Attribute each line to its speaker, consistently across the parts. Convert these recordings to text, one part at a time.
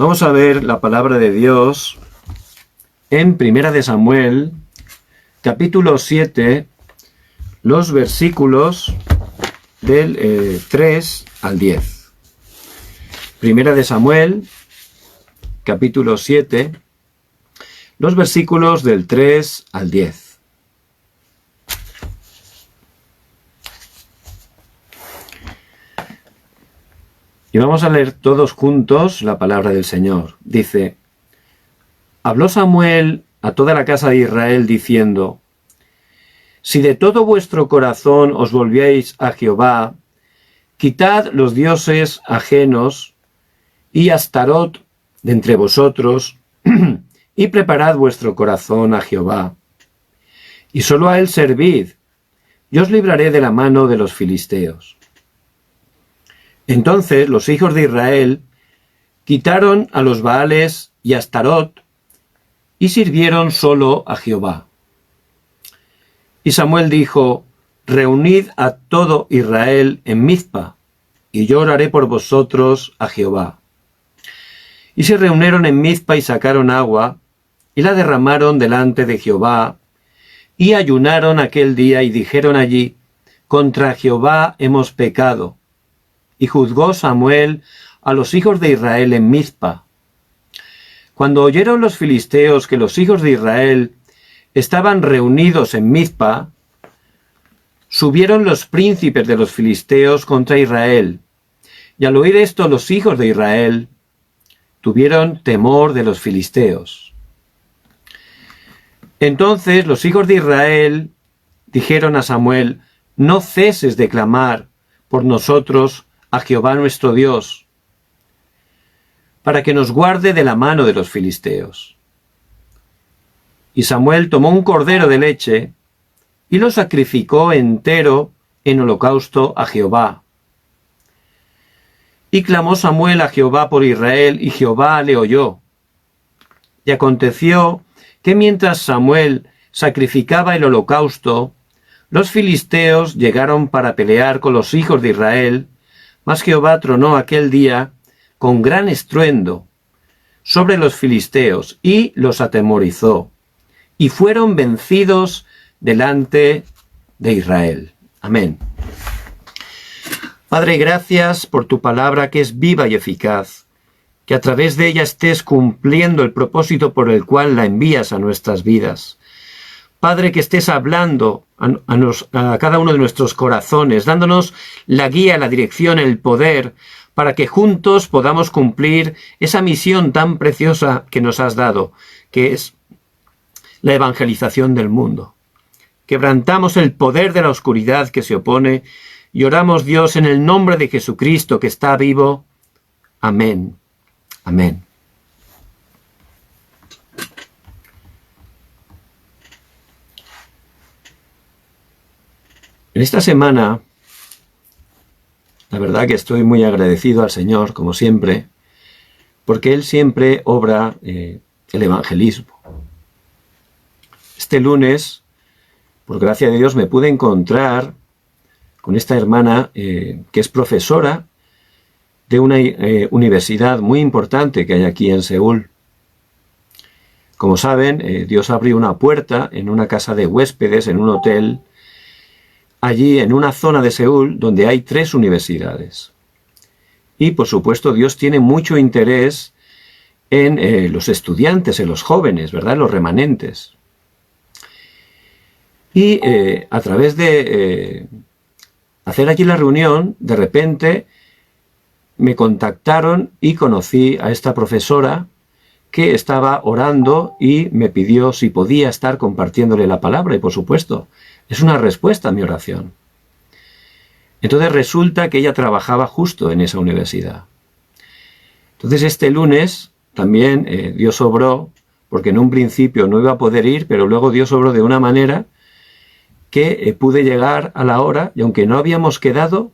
Speaker 1: Vamos a ver la palabra de Dios en Primera de Samuel, capítulo 7, los versículos del 3 al 10. Primera de Samuel, capítulo 7, los versículos del 3 al 10. Y vamos a leer todos juntos la palabra del Señor. Dice: Habló Samuel a toda la casa de Israel diciendo: Si de todo vuestro corazón os volvíais a Jehová, quitad los dioses ajenos y Astarot de entre vosotros, y preparad vuestro corazón a Jehová. Y solo a él servid, y os libraré de la mano de los filisteos. Entonces los hijos de Israel quitaron a los Baales y a Astarot y sirvieron solo a Jehová. Y Samuel dijo: Reunid a todo Israel en Mizpa, y yo oraré por vosotros a Jehová. Y se reunieron en Mizpa y sacaron agua, y la derramaron delante de Jehová, y ayunaron aquel día y dijeron allí: Contra Jehová hemos pecado. Y juzgó Samuel a los hijos de Israel en Mizpa. Cuando oyeron los filisteos que los hijos de Israel estaban reunidos en Mizpa, subieron los príncipes de los filisteos contra Israel. Y al oír esto los hijos de Israel tuvieron temor de los filisteos. Entonces los hijos de Israel dijeron a Samuel: No ceses de clamar por nosotros a Jehová nuestro Dios, para que nos guarde de la mano de los filisteos. Y Samuel tomó un cordero de leche y lo sacrificó entero en holocausto a Jehová. Y clamó Samuel a Jehová por Israel, y Jehová le oyó. Y aconteció que mientras Samuel sacrificaba el holocausto, los filisteos llegaron para pelear con los hijos de Israel, mas Jehová tronó aquel día con gran estruendo sobre los filisteos y los atemorizó, y fueron vencidos delante de Israel. Amén. Padre, gracias por tu palabra que es viva y eficaz, que a través de ella estés cumpliendo el propósito por el cual la envías a nuestras vidas. Padre, que estés hablando a cada uno de nuestros corazones, dándonos la guía, la dirección, el poder, para que juntos podamos cumplir esa misión tan preciosa que nos has dado, que es la evangelización del mundo. Quebrantamos el poder de la oscuridad que se opone y oramos, Dios, en el nombre de Jesucristo que está vivo. Amén. Amén. En esta semana, la verdad que estoy muy agradecido al Señor, como siempre, porque Él siempre obra el evangelismo. Este lunes, por gracia de Dios, me pude encontrar con esta hermana que es profesora de una universidad muy importante que hay aquí en Seúl. Como saben, Dios abrió una puerta en una casa de huéspedes, en un hotel, allí en una zona de Seúl donde hay 3 universidades. Y por supuesto Dios tiene mucho interés en los estudiantes, en los jóvenes, ¿verdad? Los remanentes. Y a través de hacer aquí la reunión, de repente me contactaron y conocí a esta profesora que estaba orando y me pidió si podía estar compartiéndole la palabra, y por supuesto, es una respuesta a mi oración. Entonces resulta que ella trabajaba justo en esa universidad. Entonces este lunes también Dios obró, porque en un principio no iba a poder ir, pero luego Dios obró de una manera que pude llegar a la hora, y aunque no habíamos quedado,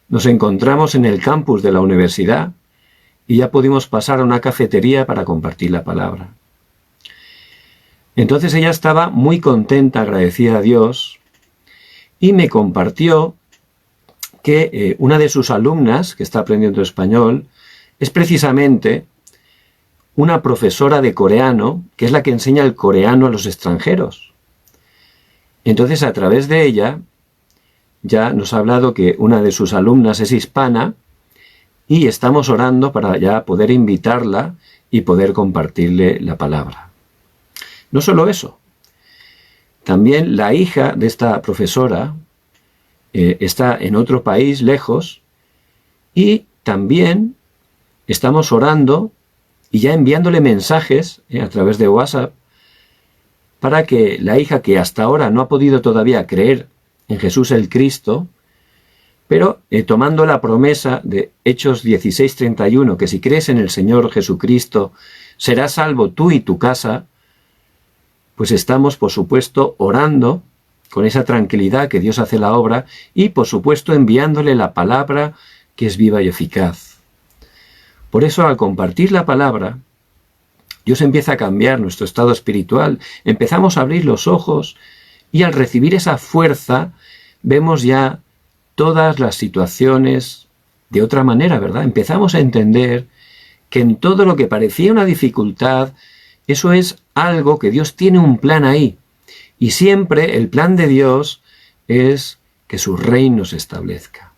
Speaker 1: nos encontramos en el campus de la universidad y ya pudimos pasar a una cafetería para compartir la palabra. Entonces ella estaba muy contenta, agradecida a Dios, y me compartió que una de sus alumnas, que está aprendiendo español, es precisamente una profesora de coreano, que es la que enseña el coreano a los extranjeros. Entonces, a través de ella, ya nos ha hablado que una de sus alumnas es hispana y estamos orando para ya poder invitarla y poder compartirle la palabra. No solo eso, también la hija de esta profesora está en otro país lejos y también estamos orando y ya enviándole mensajes a través de WhatsApp para que la hija, que hasta ahora no ha podido todavía creer en Jesús el Cristo, pero tomando la promesa de Hechos 16:31, que si crees en el Señor Jesucristo serás salvo tú y tu casa, pues estamos, por supuesto, orando con esa tranquilidad que Dios hace la obra y, por supuesto, enviándole la palabra que es viva y eficaz. Por eso, al compartir la palabra, Dios empieza a cambiar nuestro estado espiritual, empezamos a abrir los ojos y al recibir esa fuerza vemos ya todas las situaciones de otra manera, ¿verdad? Empezamos a entender que en todo lo que parecía una dificultad, eso es algo que Dios tiene un plan ahí. Y siempre el plan de Dios es que su reino se establezca.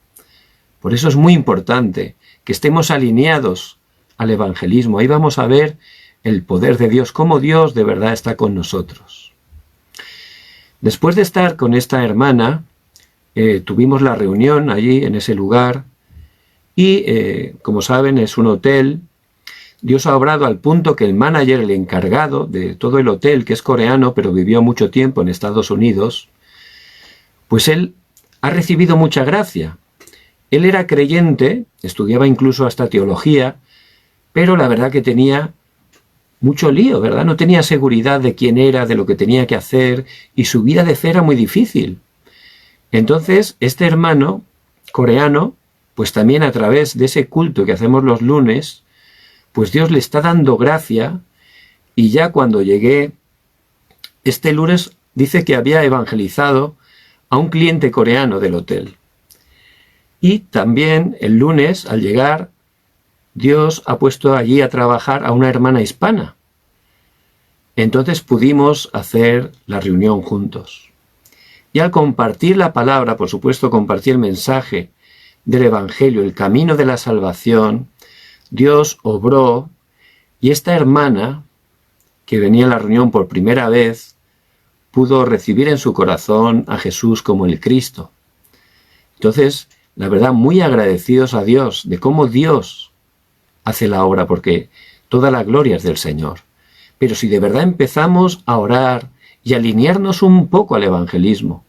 Speaker 1: Por eso es muy importante que estemos alineados al evangelismo. Ahí vamos a ver el poder de Dios, cómo Dios de verdad está con nosotros. Después de estar con esta hermana, tuvimos la reunión allí en ese lugar y, como saben, es un hotel. Dios ha obrado al punto que el manager, el encargado de todo el hotel, que es coreano, pero vivió mucho tiempo en Estados Unidos, pues él ha recibido mucha gracia. Él era creyente, estudiaba incluso hasta teología, pero la verdad que tenía mucho lío, ¿verdad? No tenía seguridad de quién era, de lo que tenía que hacer, y su vida de fe era muy difícil. Entonces, este hermano coreano, pues también a través de ese culto que hacemos los lunes, pues Dios le está dando gracia, y ya cuando llegué, este lunes dice que había evangelizado a un cliente coreano del hotel. Y también el lunes, al llegar, Dios ha puesto allí a trabajar a una hermana hispana. Entonces pudimos hacer la reunión juntos. Y al compartir la palabra, por supuesto, compartir el mensaje del Evangelio, el camino de la salvación, Dios obró y esta hermana, que venía a la reunión por primera vez, pudo recibir en su corazón a Jesús como el Cristo. Entonces, la verdad, muy agradecidos a Dios de cómo Dios hace la obra, porque toda la gloria es del Señor. Pero si de verdad empezamos a orar y a alinearnos un poco al evangelismo,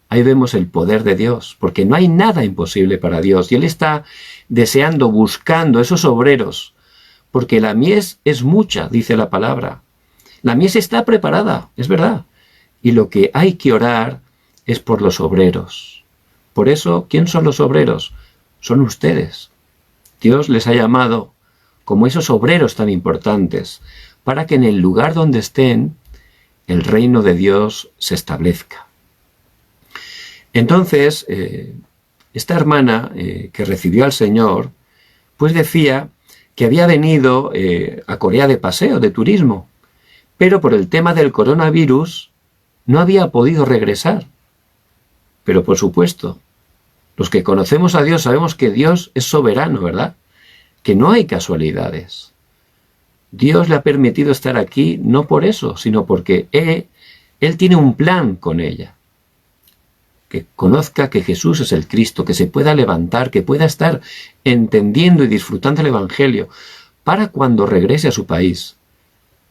Speaker 1: ahí vemos el poder de Dios, porque no hay nada imposible para Dios. Y Él está deseando, buscando esos obreros, porque la mies es mucha, dice la palabra. La mies está preparada, es verdad. Y lo que hay que orar es por los obreros. Por eso, ¿quién son los obreros? Son ustedes. Dios les ha llamado como esos obreros tan importantes, para que en el lugar donde estén, el reino de Dios se establezca. Entonces, esta hermana que recibió al Señor, pues decía que había venido a Corea de paseo, de turismo, pero por el tema del coronavirus no había podido regresar. Pero por supuesto, los que conocemos a Dios sabemos que Dios es soberano, ¿verdad? Que no hay casualidades. Dios le ha permitido estar aquí no por eso, sino porque Él tiene un plan con ella. Que conozca que Jesús es el Cristo, que se pueda levantar, que pueda estar entendiendo y disfrutando el Evangelio, para cuando regrese a su país,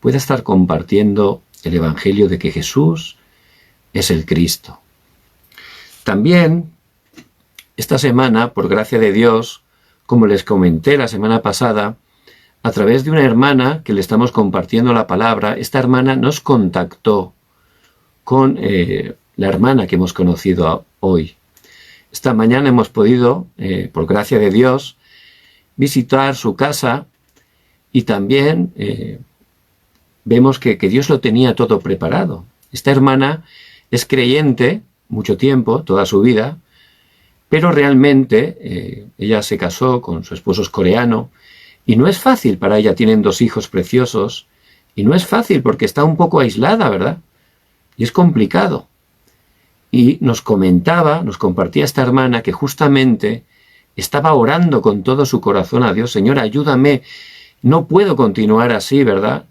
Speaker 1: pueda estar compartiendo el Evangelio de que Jesús es el Cristo. También, esta semana, por gracia de Dios, como les comenté la semana pasada, a través de una hermana que le estamos compartiendo la palabra, esta hermana nos contactó con la hermana que hemos conocido hoy. Esta mañana hemos podido, por gracia de Dios, visitar su casa y también vemos que Dios lo tenía todo preparado. Esta hermana es creyente mucho tiempo, toda su vida, pero realmente ella se casó con su esposo es coreano Y no es fácil para ella, tienen 2 hijos preciosos, y no es fácil porque está un poco aislada, ¿verdad? Y es complicado. Y nos compartía esta hermana que justamente estaba orando con todo su corazón a Dios: Señor, ayúdame, no puedo continuar así, ¿verdad?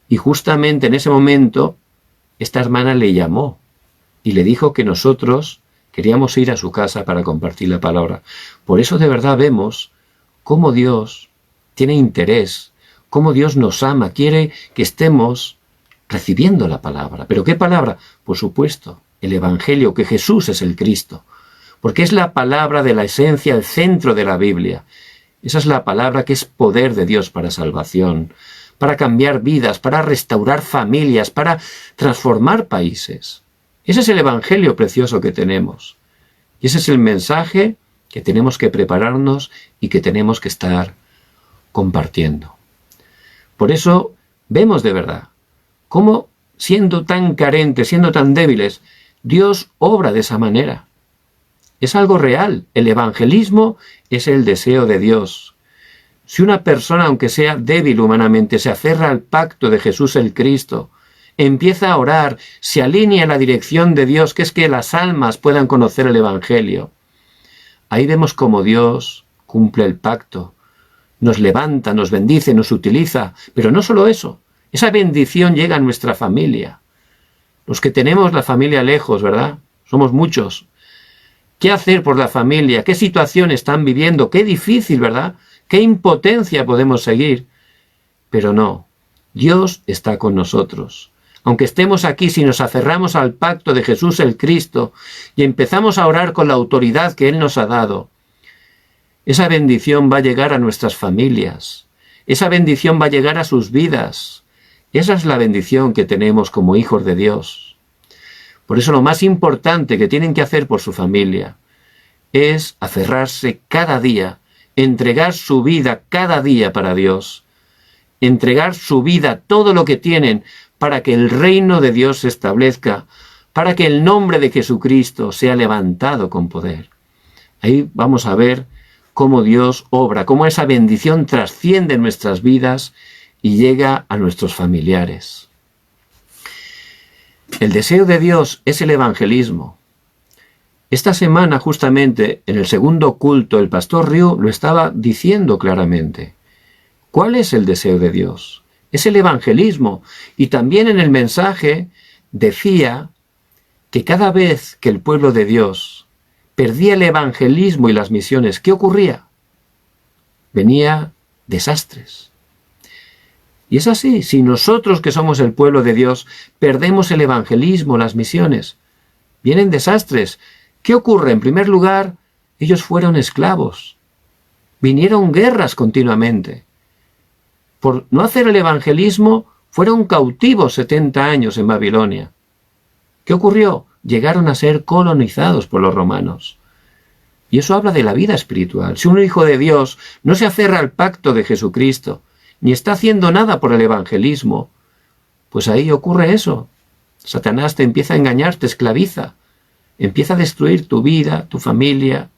Speaker 1: Y justamente en ese momento, esta hermana le llamó y le dijo que nosotros queríamos ir a su casa para compartir la palabra. Por eso de verdad vemos cómo Dios tiene interés, cómo Dios nos ama, quiere que estemos recibiendo la palabra. ¿Pero qué palabra? Por supuesto, el Evangelio, que Jesús es el Cristo, porque es la palabra de la esencia, el centro de la Biblia. Esa es la palabra que es poder de Dios para salvación, para cambiar vidas, para restaurar familias, para transformar países. Ese es el Evangelio precioso que tenemos. Y ese es el mensaje que tenemos que prepararnos y que tenemos que estar compartiendo. Por eso vemos de verdad cómo, siendo tan carentes, siendo tan débiles, Dios obra de esa manera. Es algo real. El evangelismo es el deseo de Dios. Si una persona, aunque sea débil humanamente, se aferra al pacto de Jesús el Cristo, empieza a orar, se alinea a la dirección de Dios, que es que las almas puedan conocer el Evangelio, ahí vemos cómo Dios cumple el pacto, nos levanta, nos bendice, nos utiliza. Pero no solo eso, esa bendición llega a nuestra familia. Los que tenemos la familia lejos, ¿verdad? Somos muchos. ¿Qué hacer por la familia? ¿Qué situación están viviendo? Qué difícil, ¿verdad? Qué impotencia podemos seguir. Pero no, Dios está con nosotros. Aunque estemos aquí, si nos aferramos al pacto de Jesús el Cristo y empezamos a orar con la autoridad que Él nos ha dado, esa bendición va a llegar a nuestras familias. Esa bendición va a llegar a sus vidas. Esa es la bendición que tenemos como hijos de Dios. Por eso lo más importante que tienen que hacer por su familia es aferrarse cada día, entregar su vida cada día para Dios, entregar su vida, todo lo que tienen, para que el reino de Dios se establezca, para que el nombre de Jesucristo sea levantado con poder. Ahí vamos a ver cómo Dios obra, cómo esa bendición trasciende nuestras vidas y llega a nuestros familiares. El deseo de Dios es el evangelismo. Esta semana, justamente, en el segundo culto, el pastor Ryu lo estaba diciendo claramente. ¿Cuál es el deseo de Dios? Es el evangelismo. Y también en el mensaje decía que cada vez que el pueblo de Dios perdía el evangelismo y las misiones, ¿qué ocurría? Venía desastres. Y es así, si nosotros que somos el pueblo de Dios perdemos el evangelismo, las misiones, vienen desastres. ¿Qué ocurre? En primer lugar, ellos fueron esclavos. Vinieron guerras continuamente. Por no hacer el evangelismo, fueron cautivos 70 años en Babilonia. ¿Qué ocurrió? Llegaron a ser colonizados por los romanos. Y eso habla de la vida espiritual. Si un hijo de Dios no se aferra al pacto de Jesucristo, ni está haciendo nada por el evangelismo, pues ahí ocurre eso. Satanás te empieza a engañar, te esclaviza, empieza a destruir tu vida, tu familia,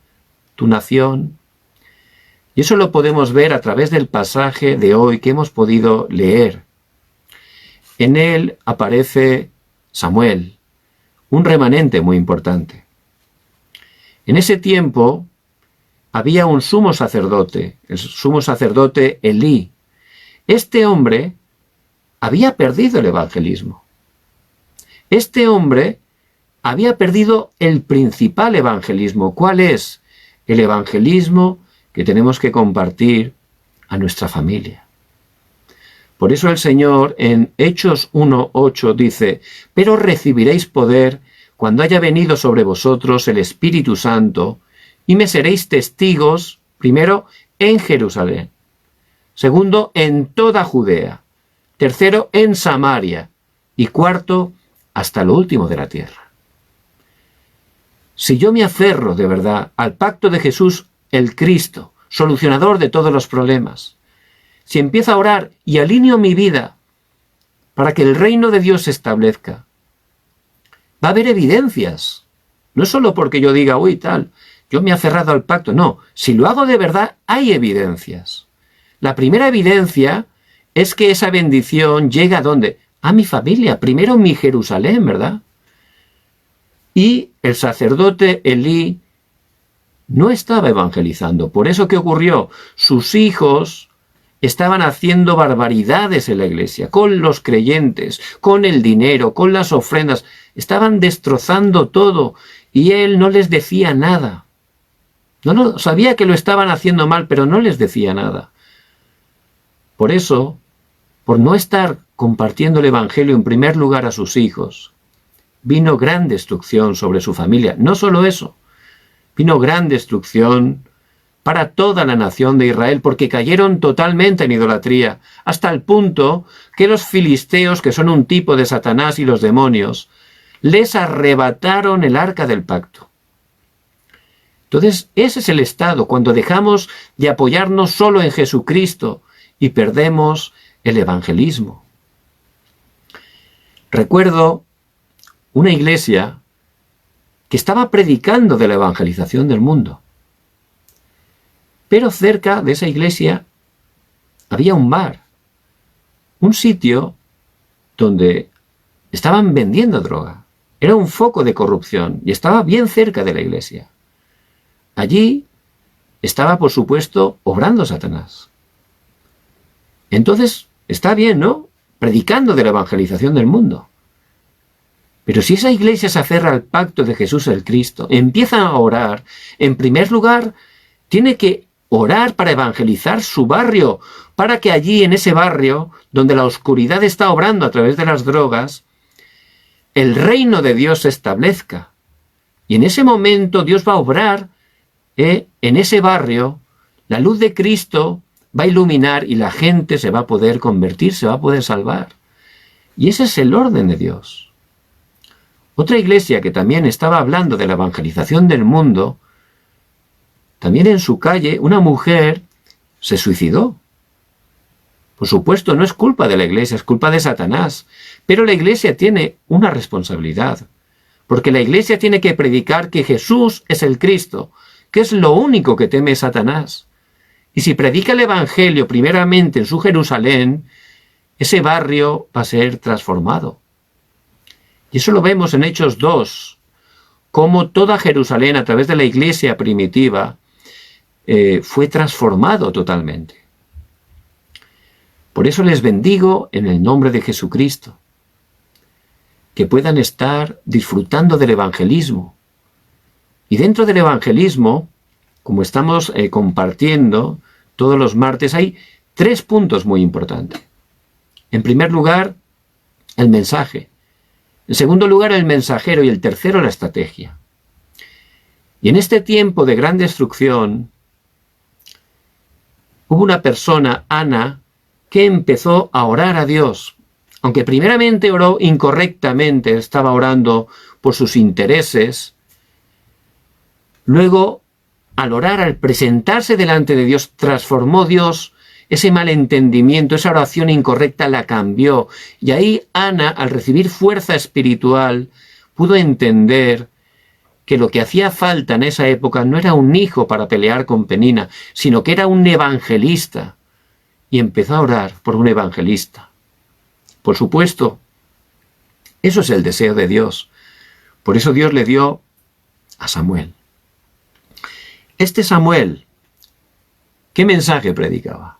Speaker 1: tu nación. Y eso lo podemos ver a través del pasaje de hoy que hemos podido leer. En él aparece Samuel, un remanente muy importante. En ese tiempo había un sumo sacerdote, el sumo sacerdote Elí. Este hombre había perdido el evangelismo. Este hombre había perdido el principal evangelismo. ¿Cuál es? El evangelismo que tenemos que compartir a nuestra familia. Por eso el Señor en Hechos 1:8 dice: pero recibiréis poder cuando haya venido sobre vosotros el Espíritu Santo, y me seréis testigos, primero, en Jerusalén, segundo, en toda Judea, tercero, en Samaria, y cuarto, hasta lo último de la tierra. Si yo me aferro de verdad al pacto de Jesús, el Cristo, solucionador de todos los problemas, si empiezo a orar y alineo mi vida para que el reino de Dios se establezca, va a haber evidencias. No es solo porque yo diga, uy, tal, yo me he aferrado al pacto. No, si lo hago de verdad, hay evidencias. la primera evidencia es que esa bendición llega ¿a dónde? A mi familia, primero mi Jerusalén, ¿verdad? Y el sacerdote Elí no estaba evangelizando. Por eso, ¿qué ocurrió? Sus hijos estaban haciendo barbaridades en la iglesia, con los creyentes, con el dinero, con las ofrendas. Estaban destrozando todo y él no les decía nada. No, sabía que lo estaban haciendo mal, pero no les decía nada. Por eso, por no estar compartiendo el evangelio en primer lugar a sus hijos, vino gran destrucción sobre su familia. No solo eso, vino gran destrucción para toda la nación de Israel, porque cayeron totalmente en idolatría, hasta el punto que los filisteos, que son un tipo de Satanás y los demonios, les arrebataron el arca del pacto. Entonces, ese es el estado, cuando dejamos de apoyarnos solo en Jesucristo y perdemos el evangelismo. Recuerdo una iglesia que estaba predicando de la evangelización del mundo. Pero cerca de esa iglesia había un bar, un sitio donde estaban vendiendo droga. Era un foco de corrupción y estaba bien cerca de la iglesia. Allí estaba, por supuesto, obrando Satanás. Entonces, está bien, ¿no? Predicando de la evangelización del mundo. Pero si esa iglesia se aferra al pacto de Jesús el Cristo, empieza a orar, en primer lugar, tiene que orar para evangelizar su barrio, para que allí, en ese barrio, donde la oscuridad está obrando a través de las drogas, el reino de Dios se establezca. Y en ese momento Dios va a obrar en ese barrio, la luz de Cristo va a iluminar y la gente se va a poder convertir, se va a poder salvar. Y ese es el orden de Dios. Otra iglesia que también estaba hablando de la evangelización del mundo, también en su calle una mujer se suicidó. Por supuesto, no es culpa de la iglesia, es culpa de Satanás. Pero la iglesia tiene una responsabilidad, porque la iglesia tiene que predicar que Jesús es el Cristo, que es lo único que teme Satanás. Y si predica el evangelio primeramente en su Jerusalén, ese barrio va a ser transformado. Y eso lo vemos en Hechos 2, cómo toda Jerusalén a través de la iglesia primitiva fue transformado totalmente. Por eso les bendigo en el nombre de Jesucristo, que puedan estar disfrutando del evangelismo. Y dentro del evangelismo, como estamos compartiendo todos los martes, hay 3 puntos muy importantes. En primer lugar, el mensaje. En segundo lugar, el mensajero. Y el tercero, la estrategia. Y en este tiempo de gran destrucción, hubo una persona, Ana, que empezó a orar a Dios. Aunque primeramente oró incorrectamente, estaba orando por sus intereses. Luego, al orar, al presentarse delante de Dios, transformó Dios ese malentendimiento, esa oración incorrecta la cambió. Y ahí Ana, al recibir fuerza espiritual, pudo entender que lo que hacía falta en esa época no era un hijo para pelear con Penina, sino que era un evangelista. Y empezó a orar por un evangelista. Por supuesto, eso es el deseo de Dios. Por eso Dios le dio a Samuel. Este Samuel, ¿qué mensaje predicaba?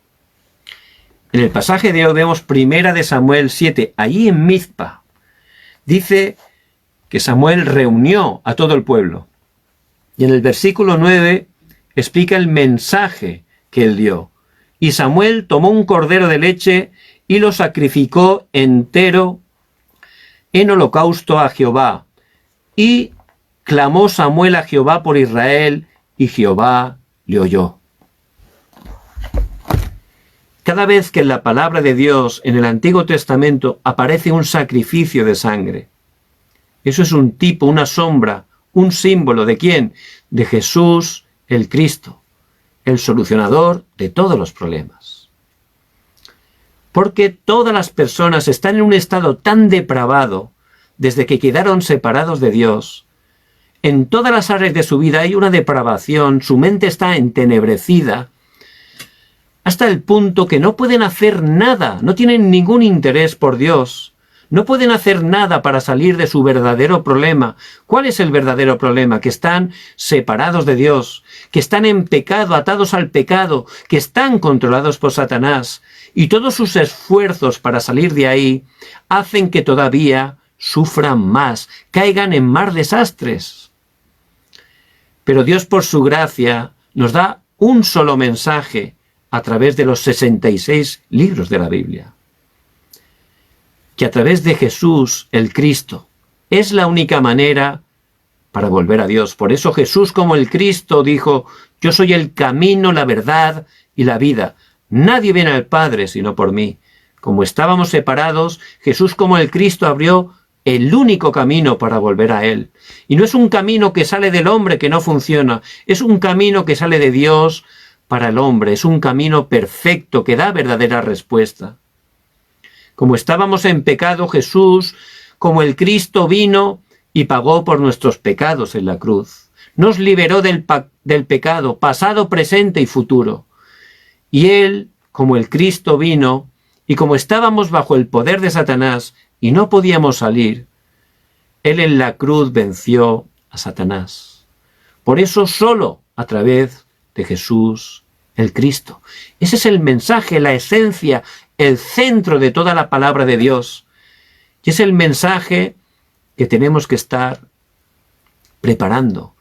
Speaker 1: En el pasaje de hoy vemos 1 de Samuel 7, allí en Mizpa. Dice que Samuel reunió a todo el pueblo. Y en el versículo 9 explica el mensaje que él dio. Y Samuel tomó un cordero de leche y lo sacrificó entero en holocausto a Jehová. Y clamó Samuel a Jehová por Israel, y Jehová le oyó. Cada vez que en la palabra de Dios, en el Antiguo Testamento, aparece un sacrificio de sangre, eso es un tipo, una sombra, un símbolo ¿de quién? De Jesús el Cristo, el solucionador de todos los problemas. Porque todas las personas están en un estado tan depravado desde que quedaron separados de Dios. En todas las áreas de su vida hay una depravación, su mente está entenebrecida, hasta el punto que no pueden hacer nada, no tienen ningún interés por Dios. No pueden hacer nada para salir de su verdadero problema. ¿Cuál es el verdadero problema? Que están separados de Dios, que están en pecado, atados al pecado, que están controlados por Satanás. Y todos sus esfuerzos para salir de ahí hacen que todavía sufran más, caigan en más desastres. Pero Dios, por su gracia, nos da un solo mensaje a través de los 66 libros de la Biblia. Que a través de Jesús, el Cristo, es la única manera para volver a Dios. Por eso Jesús, como el Cristo, dijo: yo soy el camino, la verdad y la vida. Nadie viene al Padre sino por mí. Como estábamos separados, Jesús, como el Cristo, abrió el único camino para volver a Él. Y no es un camino que sale del hombre que no funciona, es un camino que sale de Dios para el hombre, es un camino perfecto que da verdadera respuesta. Como estábamos en pecado, Jesús, como el Cristo, vino y pagó por nuestros pecados en la cruz. Nos liberó del pecado, pasado, presente y futuro. Y Él, como el Cristo, vino, y como estábamos bajo el poder de Satanás y no podíamos salir, Él en la cruz venció a Satanás. Por eso solo a través de Jesús, el Cristo. Ese es el mensaje, la esencia, el centro de toda la palabra de Dios. Y es el mensaje que tenemos que estar preparando.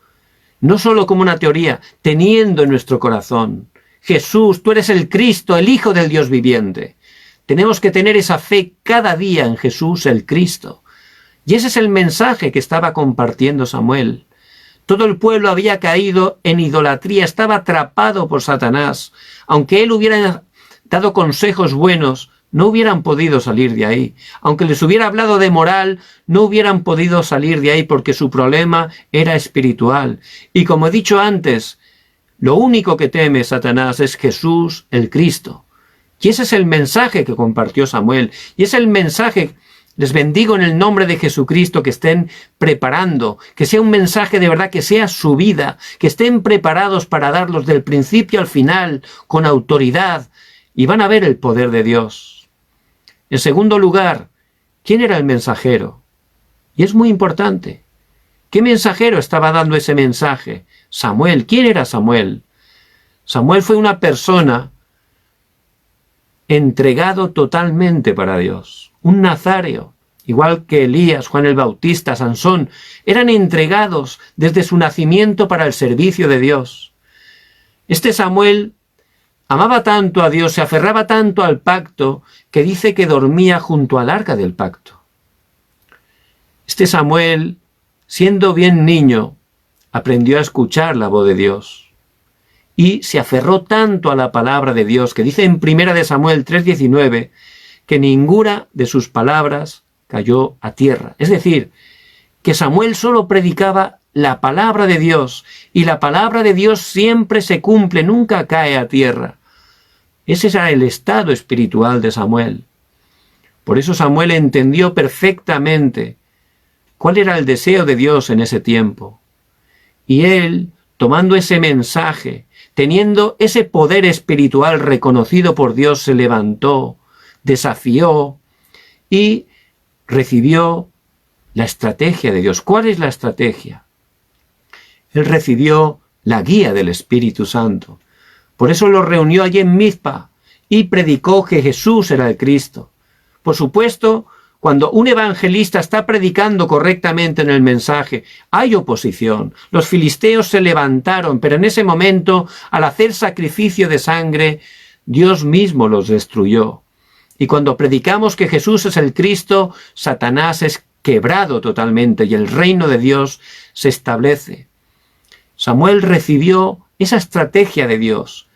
Speaker 1: No solo como una teoría, teniendo en nuestro corazón: Jesús, tú eres el Cristo, el Hijo del Dios viviente. Tenemos que tener esa fe cada día en Jesús, el Cristo. Y ese es el mensaje que estaba compartiendo Samuel. Todo el pueblo había caído en idolatría, estaba atrapado por Satanás. Aunque él hubiera dado consejos buenos, no hubieran podido salir de ahí. Aunque les hubiera hablado de moral, no hubieran podido salir de ahí porque su problema era espiritual. Y como he dicho antes, lo único que teme Satanás es Jesús, el Cristo. Y ese es el mensaje que compartió Samuel. Y es el mensaje. Les bendigo en el nombre de Jesucristo, que estén preparando, que sea un mensaje de verdad, que sea su vida, que estén preparados para darlos del principio al final, con autoridad, y van a ver el poder de Dios. En segundo lugar, ¿quién era el mensajero? Y es muy importante. ¿Qué mensajero estaba dando ese mensaje? Samuel. ¿Quién era Samuel? Samuel fue una persona entregado totalmente para Dios. Un nazareo, igual que Elías, Juan el Bautista, Sansón, eran entregados desde su nacimiento para el servicio de Dios. Este Samuel amaba tanto a Dios, se aferraba tanto al pacto, que dice que dormía junto al arca del pacto. Este Samuel, siendo bien niño, aprendió a escuchar la voz de Dios y se aferró tanto a la palabra de Dios, que dice en 1 Samuel 3:19, que ninguna de sus palabras cayó a tierra. Es decir, que Samuel solo predicaba la palabra de Dios, y la palabra de Dios siempre se cumple, nunca cae a tierra. Ese era el estado espiritual de Samuel. Por eso Samuel entendió perfectamente cuál era el deseo de Dios en ese tiempo. Y él, tomando ese mensaje, teniendo ese poder espiritual reconocido por Dios, se levantó, desafió y recibió la estrategia de Dios. ¿Cuál es la estrategia? Él recibió la guía del Espíritu Santo. Por eso lo reunió allí en Mizpa y predicó que Jesús era el Cristo. Por supuesto, cuando un evangelista está predicando correctamente en el mensaje, hay oposición. Los filisteos se levantaron, pero en ese momento, al hacer sacrificio de sangre, Dios mismo los destruyó. Y cuando predicamos que Jesús es el Cristo, Satanás es quebrado totalmente y el reino de Dios se establece. Samuel recibió esa estrategia de Dios,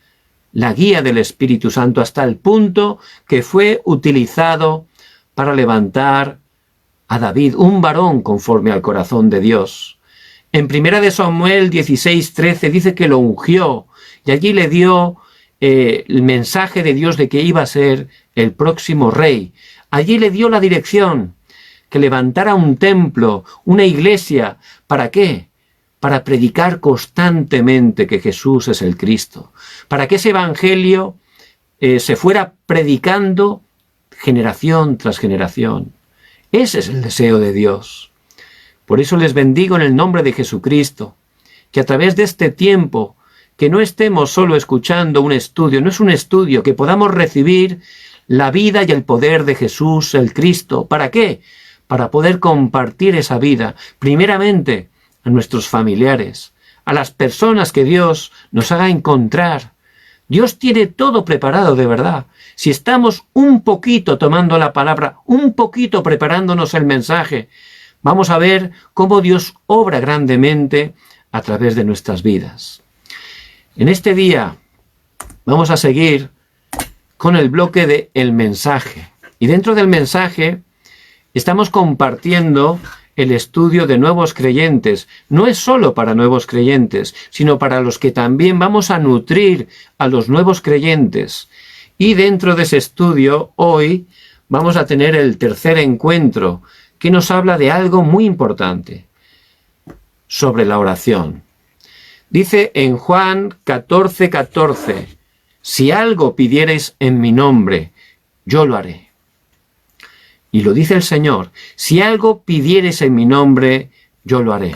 Speaker 1: la guía del Espíritu Santo, hasta el punto que fue utilizado para levantar a David, un varón conforme al corazón de Dios. En 1 Samuel 16:13 dice que lo ungió y allí le dio el mensaje de Dios de que iba a ser el próximo rey. Allí le dio la dirección, que levantara un templo, una iglesia. ¿Para qué? Para predicar constantemente que Jesús es el Cristo. Para que ese evangelio se fuera predicando generación tras generación. Ese es el deseo de Dios. Por eso les bendigo en el nombre de Jesucristo, que a través de este tiempo, que no estemos solo escuchando un estudio, no es un estudio, que podamos recibir la vida y el poder de Jesús, el Cristo. ¿Para qué? Para poder compartir esa vida, primeramente a nuestros familiares, a las personas que Dios nos haga encontrar. Dios tiene todo preparado de verdad. Si estamos un poquito tomando la palabra, un poquito preparándonos el mensaje, vamos a ver cómo Dios obra grandemente a través de nuestras vidas. En este día vamos a seguir con el bloque de el mensaje. Y dentro del mensaje estamos compartiendo el estudio de nuevos creyentes. No es solo para nuevos creyentes, sino para los que también vamos a nutrir a los nuevos creyentes. Y dentro de ese estudio, hoy vamos a tener el tercer encuentro, que nos habla de algo muy importante, sobre la oración. Dice en Juan 14:14, si algo pidiereis en mi nombre, yo lo haré. Y lo dice el Señor, si algo pidiereis en mi nombre, yo lo haré.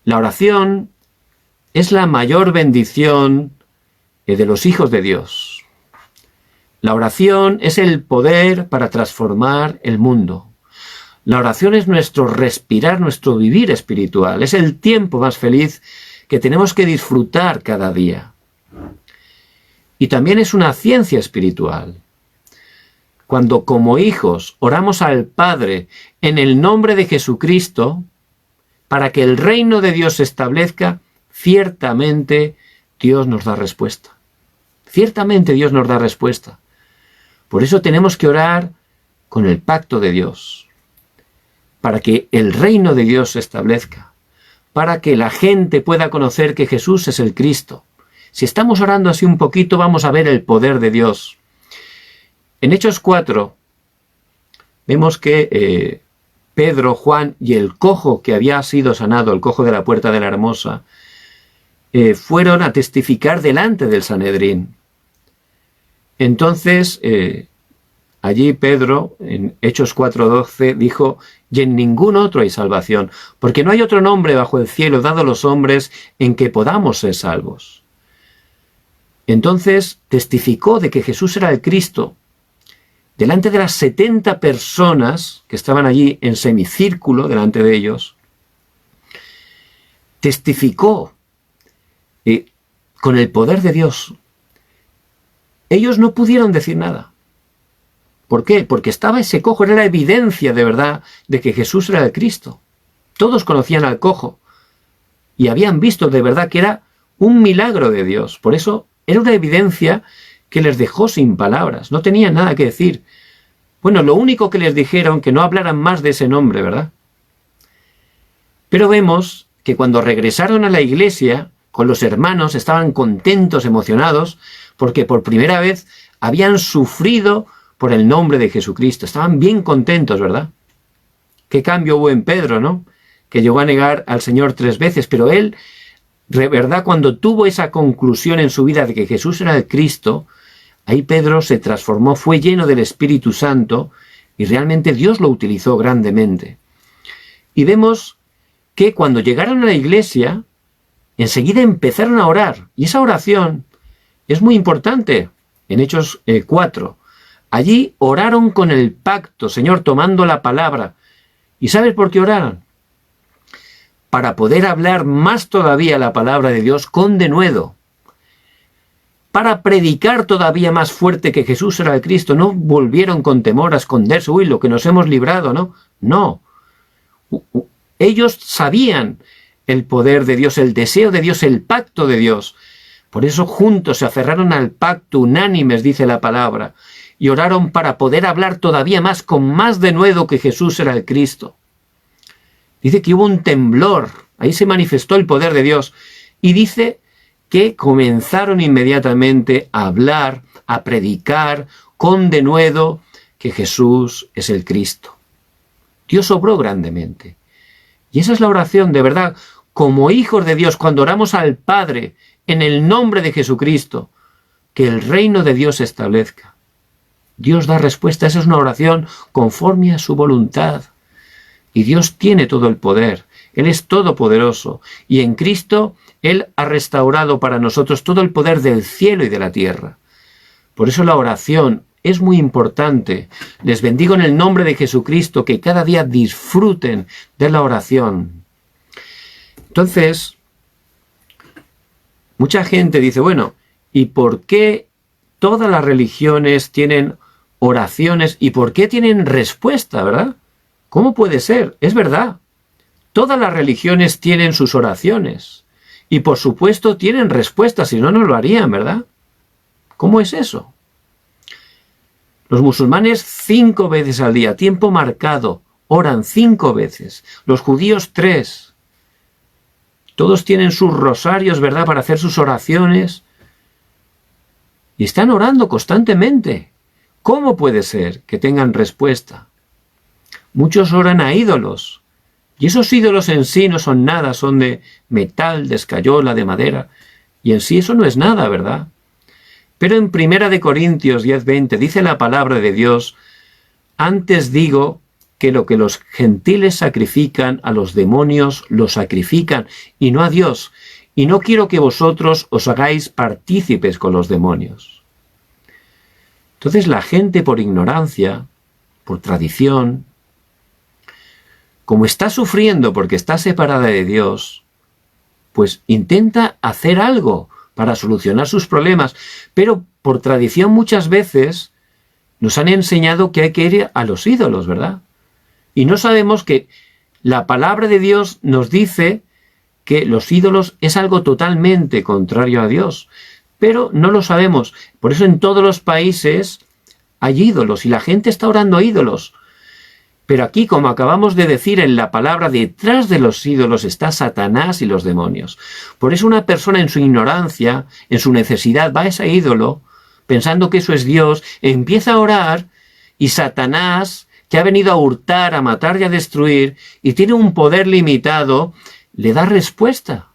Speaker 1: La oración es la mayor bendición de los hijos de Dios. La oración es el poder para transformar el mundo. La oración es nuestro respirar, nuestro vivir espiritual. Es el tiempo más feliz que tenemos que disfrutar cada día. Y también es una ciencia espiritual. Cuando como hijos oramos al Padre en el nombre de Jesucristo, para que el reino de Dios se establezca, ciertamente Dios nos da respuesta. Ciertamente Dios nos da respuesta. Por eso tenemos que orar con el pacto de Dios, para que el reino de Dios se establezca, para que la gente pueda conocer que Jesús es el Cristo. Si estamos orando así un poquito, vamos a ver el poder de Dios. En Hechos 4 vemos que Pedro, Juan y el cojo que había sido sanado, el cojo de la puerta de la Hermosa, fueron a testificar delante del Sanedrín. Entonces, allí Pedro, en Hechos 4:12, dijo, y en ningún otro hay salvación, porque no hay otro nombre bajo el cielo dado a los hombres en que podamos ser salvos. Entonces testificó de que Jesús era el Cristo, delante de las 70 personas que estaban allí en semicírculo delante de ellos. Testificó con el poder de Dios. Ellos no pudieron decir nada. ¿Por qué? Porque estaba ese cojo, era la evidencia de verdad de que Jesús era el Cristo. Todos conocían al cojo y habían visto de verdad que era un milagro de Dios. Por eso era una evidencia que les dejó sin palabras, no tenían nada que decir. Bueno, lo único que les dijeron, que no hablaran más de ese nombre, ¿verdad? Pero vemos que cuando regresaron a la iglesia, con los hermanos, estaban contentos, emocionados, porque por primera vez habían sufrido por el nombre de Jesucristo. Estaban bien contentos, ¿verdad? Qué cambio hubo en Pedro, ¿no? Que llegó a negar al Señor 3 veces, pero él, de verdad, cuando tuvo esa conclusión en su vida de que Jesús era el Cristo, ahí Pedro se transformó, fue lleno del Espíritu Santo y realmente Dios lo utilizó grandemente. Y vemos que cuando llegaron a la iglesia, enseguida empezaron a orar. Y esa oración es muy importante en Hechos 4. Allí oraron con el pacto, Señor, tomando la palabra. ¿Y sabes por qué oraron? Para poder hablar más todavía la palabra de Dios con denuedo. Para predicar todavía más fuerte que Jesús era el Cristo. No volvieron con temor a esconderse. Uy, lo que nos hemos librado, ¿no? No. Ellos sabían el poder de Dios, el deseo de Dios, el pacto de Dios. Por eso juntos se aferraron al pacto, unánimes, dice la palabra, y oraron para poder hablar todavía más, con más denuedo, que Jesús era el Cristo. Dice que hubo un temblor, ahí se manifestó el poder de Dios, y dice que comenzaron inmediatamente a hablar, a predicar con denuedo que Jesús es el Cristo. Dios obró grandemente. Y esa es la oración, de verdad, como hijos de Dios, cuando oramos al Padre en el nombre de Jesucristo, que el reino de Dios se establezca. Dios da respuesta, esa es una oración conforme a su voluntad. Y Dios tiene todo el poder, Él es todopoderoso, y en Cristo Él ha restaurado para nosotros todo el poder del cielo y de la tierra. Por eso la oración es muy importante. Les bendigo en el nombre de Jesucristo, que cada día disfruten de la oración. Entonces, mucha gente dice, bueno, ¿y por qué todas las religiones tienen oraciones y por qué tienen respuesta, verdad? ¿Cómo puede ser? Es verdad. Todas las religiones tienen sus oraciones y por supuesto tienen respuesta, si no, no lo harían, ¿verdad? ¿Cómo es eso? Los musulmanes 5 veces al día, tiempo marcado, oran 5 veces. Los judíos 3. Todos tienen sus rosarios, ¿verdad?, para hacer sus oraciones. Y están orando constantemente. ¿Cómo puede ser que tengan respuesta? Muchos oran a ídolos. Y esos ídolos en sí no son nada, son de metal, de escayola, de madera. Y en sí eso no es nada, ¿verdad? Pero en 1 Corintios 10:20 dice la palabra de Dios, antes digo que lo que los gentiles sacrifican a los demonios, lo sacrifican, y no a Dios. Y no quiero que vosotros os hagáis partícipes con los demonios. Entonces la gente por ignorancia, por tradición, como está sufriendo porque está separada de Dios, pues intenta hacer algo para solucionar sus problemas, pero por tradición muchas veces nos han enseñado que hay que ir a los ídolos, ¿verdad? Y no sabemos que la palabra de Dios nos dice que los ídolos es algo totalmente contrario a Dios, pero no lo sabemos. Por eso en todos los países hay ídolos y la gente está orando a ídolos. Pero aquí, como acabamos de decir en la palabra, detrás de los ídolos está Satanás y los demonios. Por eso una persona en su ignorancia, en su necesidad, va a ese ídolo, pensando que eso es Dios, empieza a orar y Satanás, que ha venido a hurtar, a matar y a destruir, y tiene un poder limitado, le da respuesta.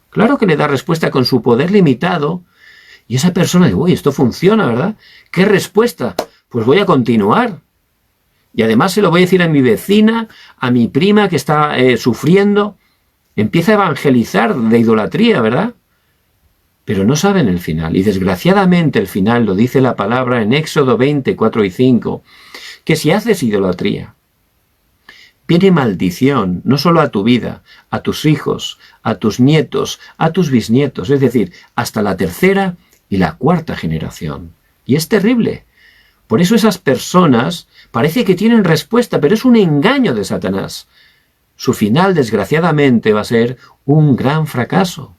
Speaker 1: Claro que le da respuesta con su poder limitado. Y esa persona dice, uy, esto funciona, ¿verdad? ¿Qué respuesta? Pues voy a continuar. Y además se lo voy a decir a mi vecina, a mi prima que está sufriendo. Empieza a evangelizar de idolatría, ¿verdad? Pero no saben el final. Y desgraciadamente el final lo dice la palabra en Éxodo 20, 4 y 5, que si haces idolatría, viene maldición, no solo a tu vida, a tus hijos, a tus nietos, a tus bisnietos, es decir, hasta la 3ª y la 4ª generación. Y es terrible. Por eso esas personas parece que tienen respuesta, pero es un engaño de Satanás. Su final, desgraciadamente, va a ser un gran fracaso.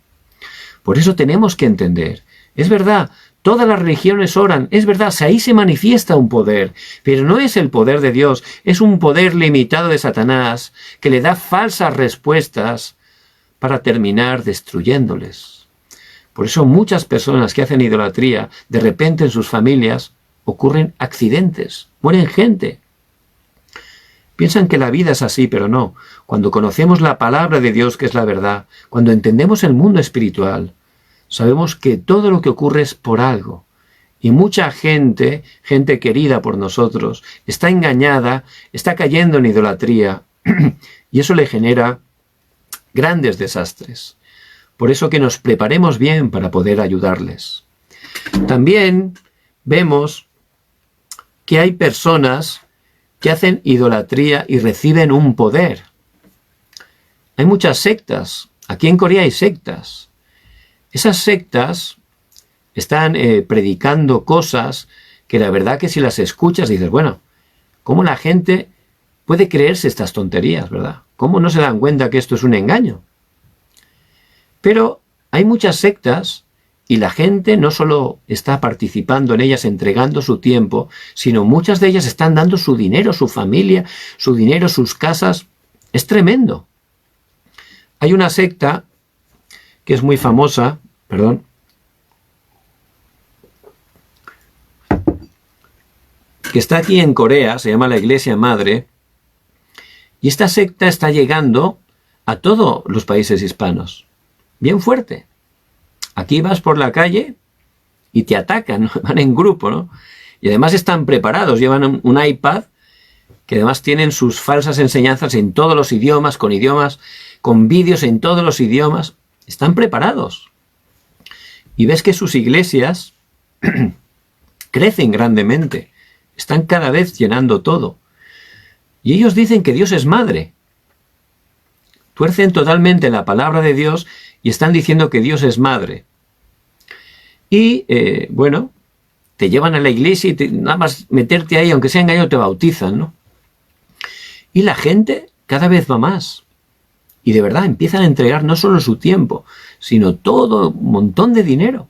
Speaker 1: Por eso tenemos que entender, es verdad, todas las religiones oran, es verdad, ahí se manifiesta un poder, pero no es el poder de Dios, es un poder limitado de Satanás que le da falsas respuestas para terminar destruyéndoles. Por eso muchas personas que hacen idolatría, de repente en sus familias ocurren accidentes, mueren gente. Piensan que la vida es así, pero no. Cuando conocemos la palabra de Dios, que es la verdad, cuando entendemos el mundo espiritual, sabemos que todo lo que ocurre es por algo. Y mucha gente, gente querida por nosotros, está engañada, está cayendo en idolatría, y eso le genera grandes desastres. Por eso que nos preparemos bien para poder ayudarles. También vemos que hay personas que hacen idolatría y reciben un poder. Hay muchas sectas. Aquí en Corea hay sectas. Esas sectas están predicando cosas que la verdad que si las escuchas dices, bueno, ¿cómo la gente puede creerse estas tonterías, verdad? ¿Cómo no se dan cuenta que esto es un engaño? Pero hay muchas sectas y la gente no solo está participando en ellas, entregando su tiempo, sino muchas de ellas están dando su dinero, su familia, su dinero, sus casas. Es tremendo. Hay una secta que es muy famosa, que está aquí en Corea, se llama la Iglesia Madre, y esta secta está llegando a todos los países hispanos. Bien fuerte. Aquí vas por la calle y te atacan, ¿no? Van en grupo, ¿no? Y además están preparados, llevan un iPad que además tienen sus falsas enseñanzas en todos los idiomas, con vídeos en todos los idiomas. Están preparados. Y ves que sus iglesias crecen grandemente, están cada vez llenando todo. Y ellos dicen que Dios es madre. Tuercen totalmente la palabra de Dios y están diciendo que Dios es madre. Y, bueno, te llevan a la iglesia y nada más meterte ahí, aunque sea engaño, te bautizan, ¿no? Y la gente cada vez va más. Y de verdad empiezan a entregar no solo su tiempo, sino todo un montón de dinero.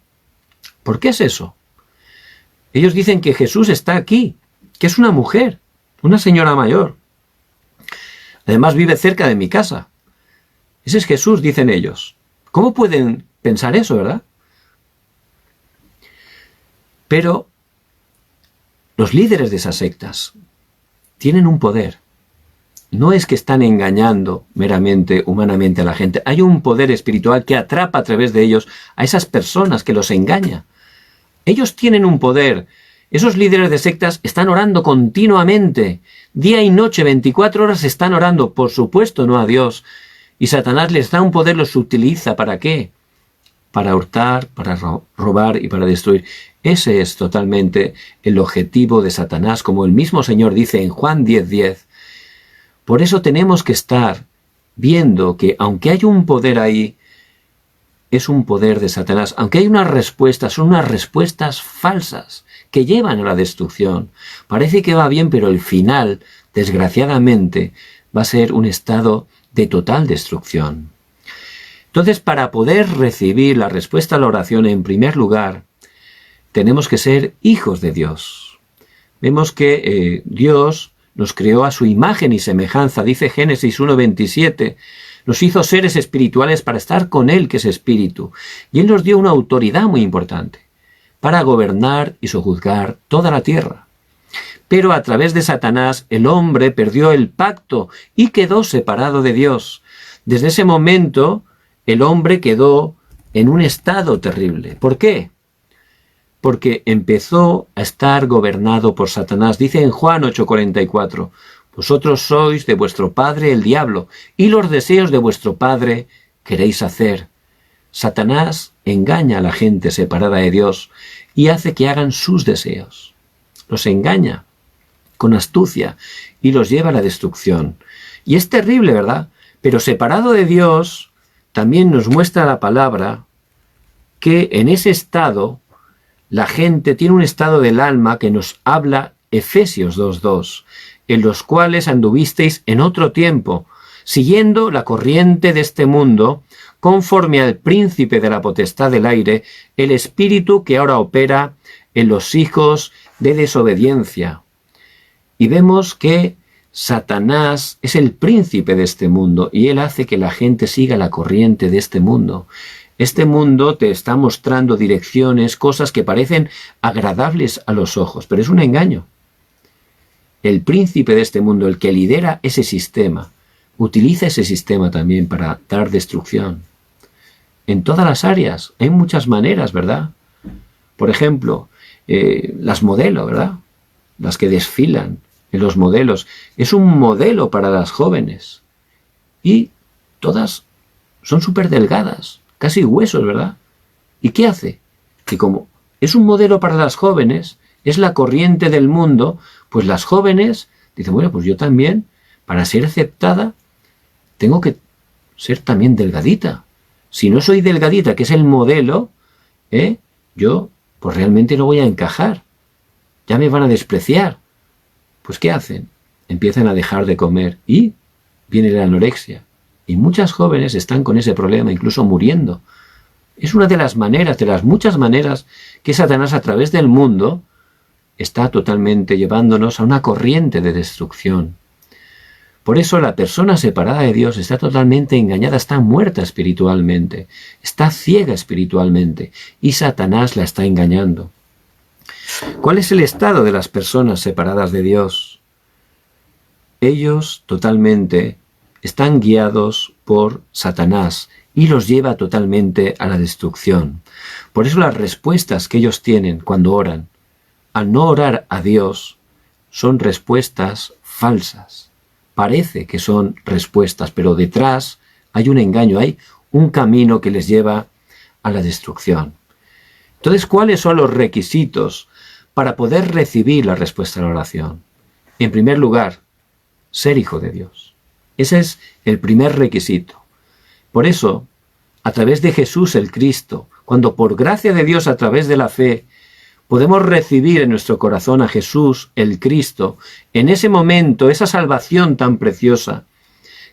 Speaker 1: ¿Por qué es eso? Ellos dicen que Jesús está aquí, que es una mujer, una señora mayor. Además vive cerca de mi casa. Ese es Jesús, dicen ellos. ¿Cómo pueden pensar eso, verdad? Pero los líderes de esas sectas tienen un poder. No es que están engañando meramente, humanamente a la gente. Hay un poder espiritual que atrapa a través de ellos a esas personas que los engaña. Ellos tienen un poder. Esos líderes de sectas están orando continuamente. Día y noche, 24 horas están orando. Por supuesto, no a Dios. Y Satanás les da un poder, los utiliza. ¿Para qué? Para hurtar, para robar y para destruir. Ese es totalmente el objetivo de Satanás, como el mismo Señor dice en Juan 10:10. Por eso tenemos que estar viendo que aunque hay un poder ahí, es un poder de Satanás. Aunque hay unas respuestas, son unas respuestas falsas que llevan a la destrucción. Parece que va bien, pero el final, desgraciadamente, va a ser un estado de total destrucción. Entonces, para poder recibir la respuesta a la oración, en primer lugar, tenemos que ser hijos de Dios. Vemos que Dios nos creó a su imagen y semejanza, dice Génesis 1:27, nos hizo seres espirituales para estar con Él, que es espíritu, y Él nos dio una autoridad muy importante, para gobernar y sojuzgar toda la tierra. Pero a través de Satanás, el hombre perdió el pacto y quedó separado de Dios. Desde ese momento, el hombre quedó en un estado terrible. ¿Por qué? Porque empezó a estar gobernado por Satanás. Dice en Juan 8:44, vosotros sois de vuestro padre el diablo, y los deseos de vuestro padre queréis hacer. Satanás engaña a la gente separada de Dios y hace que hagan sus deseos. Los engaña con astucia y los lleva a la destrucción. Y es terrible, ¿verdad? Pero separado de Dios, también nos muestra la palabra que en ese estado la gente tiene un estado del alma que nos habla Efesios 2:2, en los cuales anduvisteis en otro tiempo, siguiendo la corriente de este mundo, conforme al príncipe de la potestad del aire, el espíritu que ahora opera en los hijos de desobediencia. Y vemos que Satanás es el príncipe de este mundo y él hace que la gente siga la corriente de este mundo. Este mundo te está mostrando direcciones, cosas que parecen agradables a los ojos, pero es un engaño. El príncipe de este mundo, el que lidera ese sistema, utiliza ese sistema también para dar destrucción. En todas las áreas, hay muchas maneras, ¿verdad? Por ejemplo, las modelos, ¿verdad? Las que desfilan en los modelos. Es un modelo para las jóvenes. Y todas son súper delgadas, casi huesos, ¿verdad? ¿Y qué hace? Que como es un modelo para las jóvenes, es la corriente del mundo, pues las jóvenes dicen, bueno, pues yo también, para ser aceptada, tengo que ser también delgadita. Si no soy delgadita, que es el modelo, yo pues realmente no voy a encajar. Ya me van a despreciar. Pues ¿qué hacen? Empiezan a dejar de comer y viene la anorexia. Y muchas jóvenes están con ese problema, incluso muriendo. Es una de las maneras, de las muchas maneras que Satanás a través del mundo está totalmente llevándonos a una corriente de destrucción. Por eso la persona separada de Dios está totalmente engañada, está muerta espiritualmente, está ciega espiritualmente y Satanás la está engañando. ¿Cuál es el estado de las personas separadas de Dios? Ellos totalmente están guiados por Satanás y los lleva totalmente a la destrucción. Por eso las respuestas que ellos tienen cuando oran, al no orar a Dios, son respuestas falsas. Parece que son respuestas, pero detrás hay un engaño, hay un camino que les lleva a la destrucción. Entonces, ¿cuáles son los requisitos para poder recibir la respuesta a la oración? En primer lugar, ser hijo de Dios. Ese es el primer requisito. Por eso, a través de Jesús el Cristo, cuando por gracia de Dios a través de la fe podemos recibir en nuestro corazón a Jesús el Cristo, en ese momento esa salvación tan preciosa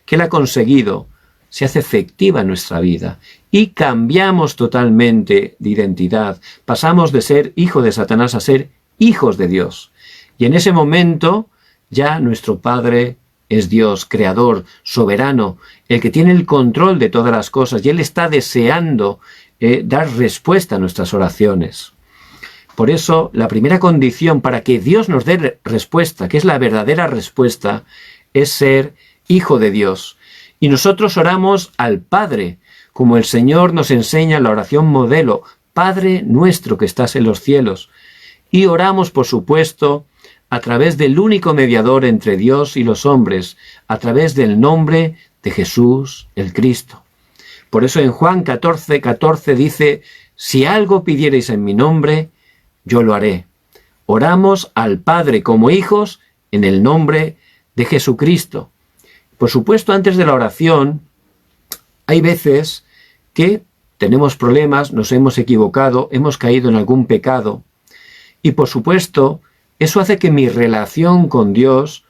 Speaker 1: que Él ha conseguido se hace efectiva en nuestra vida y cambiamos totalmente de identidad. Pasamos de ser hijo de Satanás a ser hijos de Dios. Y en ese momento ya nuestro Padre es Dios, creador, soberano, el que tiene el control de todas las cosas, y Él está deseando dar respuesta a nuestras oraciones. Por eso, la primera condición para que Dios nos dé respuesta, que es la verdadera respuesta, es ser hijo de Dios. Y nosotros oramos al Padre, como el Señor nos enseña en la oración modelo, Padre nuestro que estás en los cielos. Y oramos, por supuesto, a través del único mediador entre Dios y los hombres, a través del nombre de Jesús el Cristo. Por eso en Juan 14:14 dice, si algo pidiereis en mi nombre, yo lo haré. Oramos al Padre como hijos en el nombre de Jesucristo. Por supuesto, antes de la oración, hay veces que tenemos problemas, nos hemos equivocado, hemos caído en algún pecado, y por supuesto, eso hace que mi relación con Dios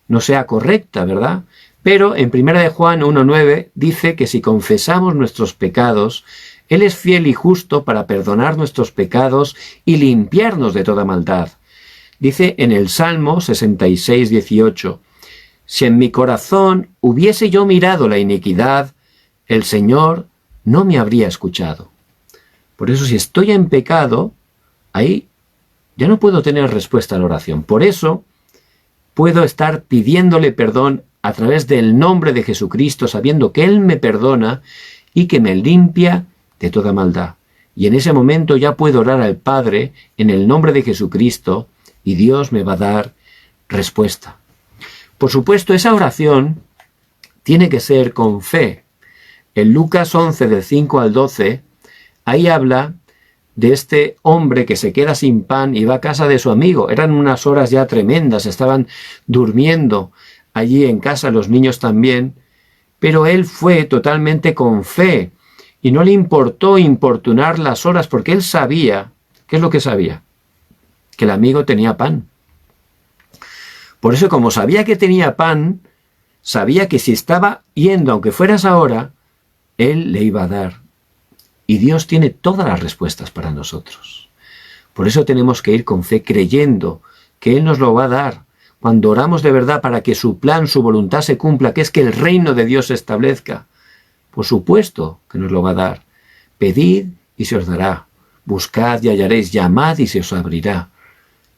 Speaker 1: no sea correcta, ¿verdad? Pero en 1 de Juan 1:9 dice que si confesamos nuestros pecados, Él es fiel y justo para perdonar nuestros pecados y limpiarnos de toda maldad. Dice en el Salmo 66:18, si en mi corazón hubiese yo mirado la iniquidad, el Señor no me habría escuchado. Por eso si estoy en pecado, ahí ya no puedo tener respuesta a la oración. Por eso puedo estar pidiéndole perdón a través del nombre de Jesucristo, sabiendo que Él me perdona y que me limpia de toda maldad. Y en ese momento ya puedo orar al Padre en el nombre de Jesucristo y Dios me va a dar respuesta. Por supuesto, esa oración tiene que ser con fe. En Lucas 11, del 5 al 12, ahí habla de este hombre que se queda sin pan y va a casa de su amigo. Eran unas horas ya tremendas, estaban durmiendo allí en casa, los niños también, pero él fue totalmente con fe y no le importó importunar las horas porque él sabía, ¿qué es lo que sabía? Que el amigo tenía pan. Por eso, como sabía que tenía pan, sabía que si estaba yendo, aunque fuera esa hora, él le iba a dar. Y Dios tiene todas las respuestas para nosotros. Por eso tenemos que ir con fe creyendo que Él nos lo va a dar. Cuando oramos de verdad para que su plan, su voluntad se cumpla, que es que el reino de Dios se establezca, por supuesto que nos lo va a dar. Pedid y se os dará. Buscad y hallaréis. Llamad y se os abrirá.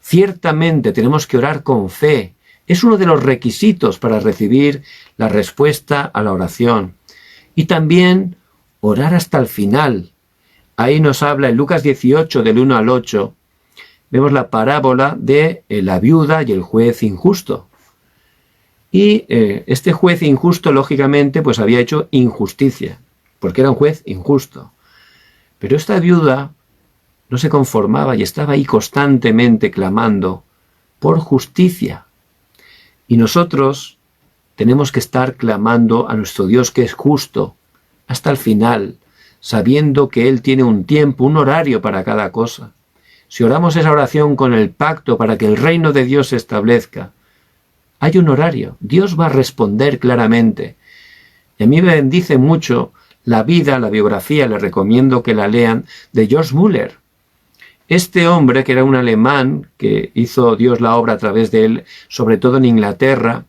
Speaker 1: Ciertamente tenemos que orar con fe. Es uno de los requisitos para recibir la respuesta a la oración. Y también orar hasta el final. Ahí nos habla en Lucas 18, del 1 al 8, vemos la parábola de la viuda y el juez injusto. Y este juez injusto, lógicamente, pues había hecho injusticia, porque era un juez injusto. Pero esta viuda no se conformaba y estaba ahí constantemente clamando por justicia. Y nosotros tenemos que estar clamando a nuestro Dios que es justo, hasta el final, sabiendo que Él tiene un tiempo, un horario para cada cosa. Si oramos esa oración con el pacto para que el reino de Dios se establezca, hay un horario. Dios va a responder claramente. Y a mí me bendice mucho la vida, la biografía, les recomiendo que la lean, de George Müller. Este hombre, que era un alemán, que hizo Dios la obra a través de él, sobre todo en Inglaterra,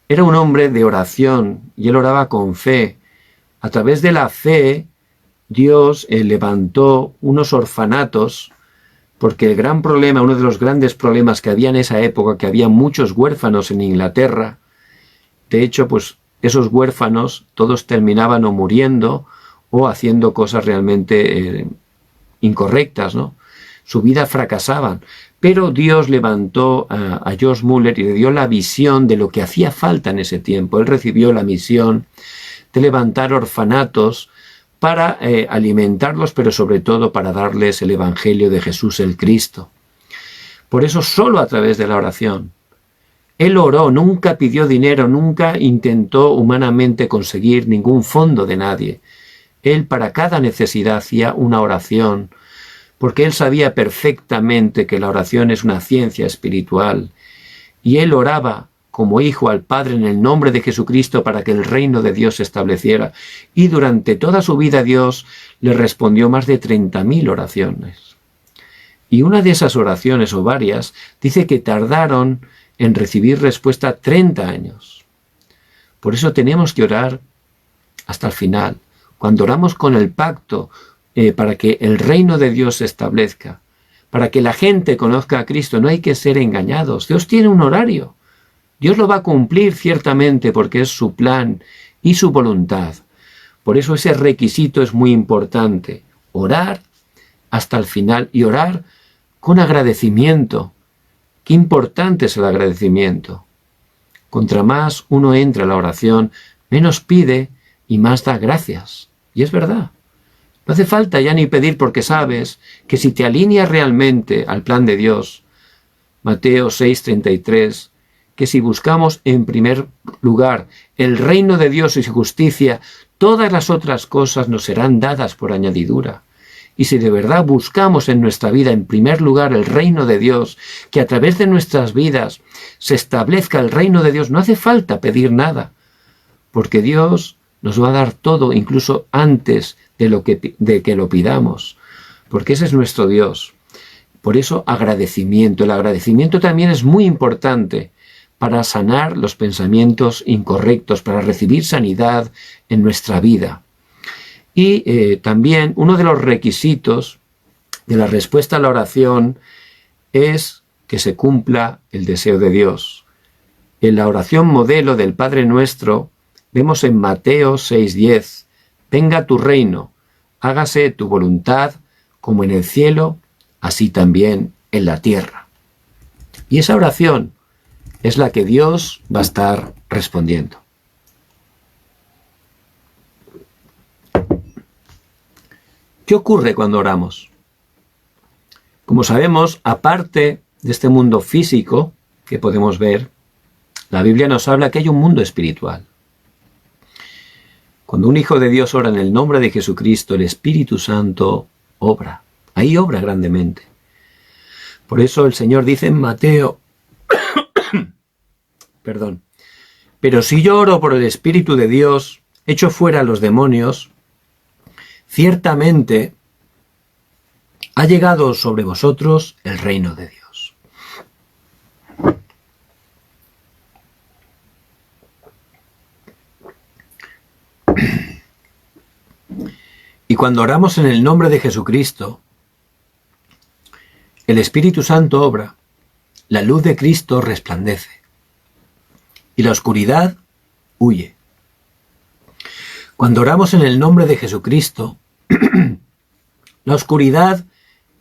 Speaker 1: era un hombre de oración y él oraba con fe. A través de la fe, Dios levantó unos orfanatos, porque el gran problema, uno de los grandes problemas que había en esa época, que había muchos huérfanos en Inglaterra, de hecho, pues esos huérfanos todos terminaban o muriendo o haciendo cosas realmente incorrectas, ¿no? Su vida fracasaban. Pero Dios levantó a George Muller y le dio la visión de lo que hacía falta en ese tiempo. Él recibió la misión de levantar orfanatos para alimentarlos, pero sobre todo para darles el Evangelio de Jesús el Cristo. Por eso solo a través de la oración. Él oró, nunca pidió dinero, nunca intentó humanamente conseguir ningún fondo de nadie. Él para cada necesidad hacía una oración, porque él sabía perfectamente que la oración es una ciencia espiritual. Y él oraba como hijo al Padre en el nombre de Jesucristo para que el reino de Dios se estableciera. Y durante toda su vida Dios le respondió más de 30.000 oraciones. Y una de esas oraciones, o varias, dice que tardaron en recibir respuesta 30 años. Por eso tenemos que orar hasta el final. Cuando oramos con el pacto para que el reino de Dios se establezca, para que la gente conozca a Cristo, no hay que ser engañados. Dios tiene un horario. Dios lo va a cumplir ciertamente porque es su plan y su voluntad. Por eso ese requisito es muy importante. Orar hasta el final y orar con agradecimiento. Qué importante es el agradecimiento. Contra más uno entra a la oración, menos pide y más da gracias. Y es verdad. No hace falta ya ni pedir porque sabes que si te alineas realmente al plan de Dios, Mateo 6:33, que si buscamos en primer lugar el reino de Dios y su justicia, todas las otras cosas nos serán dadas por añadidura. Y si de verdad buscamos en nuestra vida en primer lugar el reino de Dios, que a través de nuestras vidas se establezca el reino de Dios, no hace falta pedir nada, porque Dios nos va a dar todo, incluso antes de que lo pidamos, porque ese es nuestro Dios. Por eso agradecimiento. El agradecimiento también es muy importante para sanar los pensamientos incorrectos, para recibir sanidad en nuestra vida. Y también uno de los requisitos de la respuesta a la oración es que se cumpla el deseo de Dios. En la oración modelo del Padre Nuestro vemos en Mateo 6:10, venga tu reino, hágase tu voluntad como en el cielo, así también en la tierra. Y esa oración es la que Dios va a estar respondiendo. ¿Qué ocurre cuando oramos? Como sabemos, aparte de este mundo físico que podemos ver, la Biblia nos habla que hay un mundo espiritual. Cuando un hijo de Dios ora en el nombre de Jesucristo, el Espíritu Santo obra. Ahí obra grandemente. Por eso el Señor dice en Mateo, pero si yo oro por el Espíritu de Dios, echo fuera a los demonios, ciertamente ha llegado sobre vosotros el reino de Dios. Y cuando oramos en el nombre de Jesucristo, el Espíritu Santo obra, la luz de Cristo resplandece y la oscuridad huye. Cuando oramos en el nombre de Jesucristo, la oscuridad